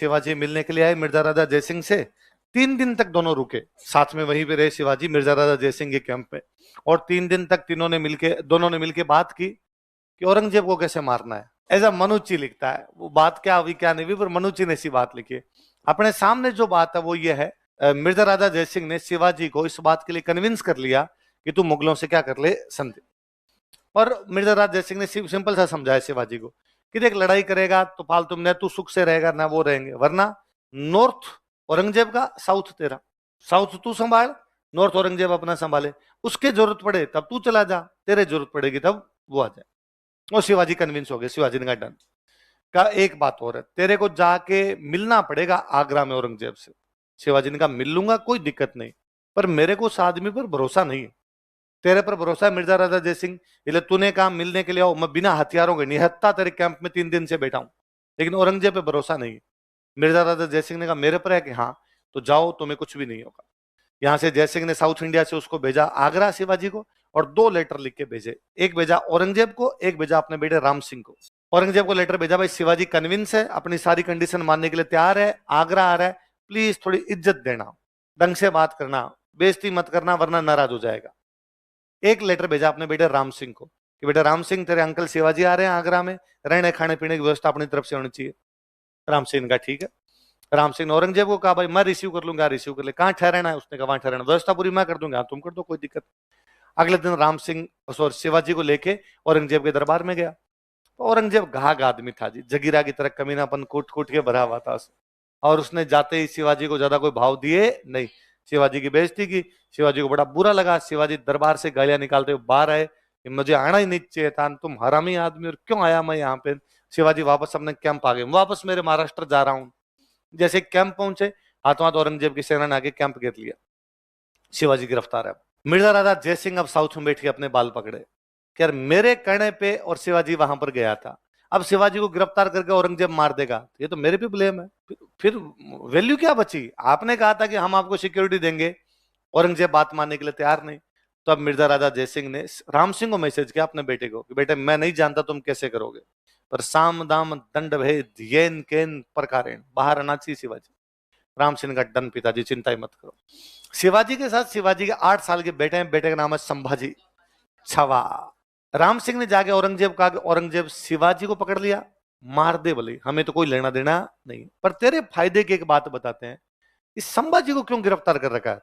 शिवाजी मिलने के लिए आए मिर्जा राजा जयसिंह से। 3 दिन तक दोनों रुके, साथ में वहीं पे रहे शिवाजी मिर्जा राजा जयसिंह के कैंप पे। और 3 दिन तक दोनों ने मिलके बात की कि औरंगजेब को कैसे मारना है। ऐसा मनुची लिखता है, वो बात क्या हुई क्या नहीं हुई, पर मनुची ने ऐसी बात लिखी है। अपने सामने जो बात है वो ये है, मिर्जा राजा जयसिंह ने शिवाजी को इस बात के लिए कन्विंस कर लिया कि तू मुगलों से क्या कर ले, संधि। और मिर्जा राजा जयसिंह ने सिंपल सा समझाया शिवाजी को कि देख, लड़ाई करेगा तो फालतू में तू सुख से रहेगा ना वो रहेंगे, वरना नॉर्थ औरंगजेब का, साउथ तेरा। साउथ तू संभाल, नॉर्थ औरंगजेब अपना संभाले। उसके जरूरत पड़े तब तू चला जा, तेरे जरूरत पड़ेगी तब वो आ जाए। और शिवाजी कन्विंस हो गए। शिवाजी ने कहा डन। का एक बात और है, तेरे को जाके मिलना पड़ेगा आगरा में औरंगजेब से। शिवाजी ने कहा मिल लूंगा, कोई दिक्कत नहीं, पर मेरे को उस आदमी पर भरोसा नहीं है। तेरे पर भरोसा है मिर्जा राजा जयसिंह, इसलिए तूने कहा मिलने के लिए आओ, मैं बिना हथियारों के निहत्था तेरे कैंप में 3 दिन से बैठा हूं, लेकिन औरंगजेब पे भरोसा नहीं है। मिर्जा राजा जयसिंह ने कहा मेरे पर है कि हाँ, तो जाओ, तुम्हें कुछ भी नहीं होगा। यहां से जयसिंह ने साउथ इंडिया से उसको भेजा आगरा शिवाजी को, और 2 लेटर लिख के भेजे। एक भेजा औरंगजेब को, एक भेजा अपने बेटे राम सिंह को। औरंगजेब को लेटर भेजा, भाई शिवाजी कन्विंस है, अपनी सारी कंडीशन मानने के लिए तैयार है, आगरा आ रहा है, प्लीज थोड़ी इज्जत देना, ढंग से बात करना, बेइज्जती मत करना वरना नाराज हो जाएगा। एक लेटर भेजा अपने बेटे राम सिंह को कि बेटा राम सिंह, तेरे अंकल शिवाजी आ रहे हैं आगरा में, रहने खाने पीने की व्यवस्था अपनी तरफ से होनी चाहिए। राम सिंह ने कहा ठीक है। राम सिंह ने औरंगजेब को कहा भाई मैं रिसीव कर लूंगा, रिसीव कर ले, कहाँ ठहराना है? उसने कहा वहां ठहराना, व्यवस्था पूरी मैं कर दूंगा, तुम कर दो, कोई दिक्कत। अगले दिन राम सिंह सॉरी शिवाजी को लेके औरंगजेब के दरबार में गया। तो औरंगजेब घाघ आदमी था जी, जगीरा की तरह कमीनापन कूट कूट के भरा हुआ था उसे। और उसने जाते ही शिवाजी को ज्यादा कोई भाव दिए नहीं, शिवाजी की बेइज्जती की। शिवाजी को बड़ा बुरा लगा। शिवाजी दरबार से गालियां निकालते हुए बाहर आए कि मुझे आना ही नहीं चाहिए था, तुम हरामी आदमी, और क्यों आया मैं यहाँ पे। शिवाजी वापस अपने कैंप आ गए, वापस मेरे महाराष्ट्र जा रहा हूँ। जैसे कैंप पहुंचे, हाथों हाथ औरंगजेब की सेना ने आके कैंप घेर लिया। शिवाजी गिरफ्तार है। मिर्जा राजा जयसिंह अब साउथ में बैठ के अपने बाल पकड़े कि यार मेरे कहने पे, और शिवाजी वहां पर गया था, अब शिवाजी को गिरफ्तार करके औरंगजेब मार देगा, ये तो मेरे पे ब्लेम है। फिर वैल्यू क्या बची? आपने कहा था कि हम आपको सिक्योरिटी देंगे, औरंगजेब बात मानने के लिए तैयार नहीं। तो अब मिर्जा राजा जयसिंह ने राम सिंह को मैसेज किया अपने बेटे को कि बेटे मैं नहीं जानता तुम कैसे करोगे, पर साम दाम दंड भेद येन केन प्रकारेण बाहर आना चाहिए शिवाजी। राम सिंह का डन पिताजी, चिंता ही मत करो। शिवाजी के साथ शिवाजी के 8 साल के बेटे हैं, बेटे का नाम है संभाजी छवा। राम सिंह ने जाके औरंगजेब कहा कि औरंगजेब शिवाजी को पकड़ लिया, मार दे भले, हमें तो कोई लेना देना नहीं, पर तेरे फायदे की एक बात बताते हैं, इस संभाजी को क्यों गिरफ्तार कर रखा है?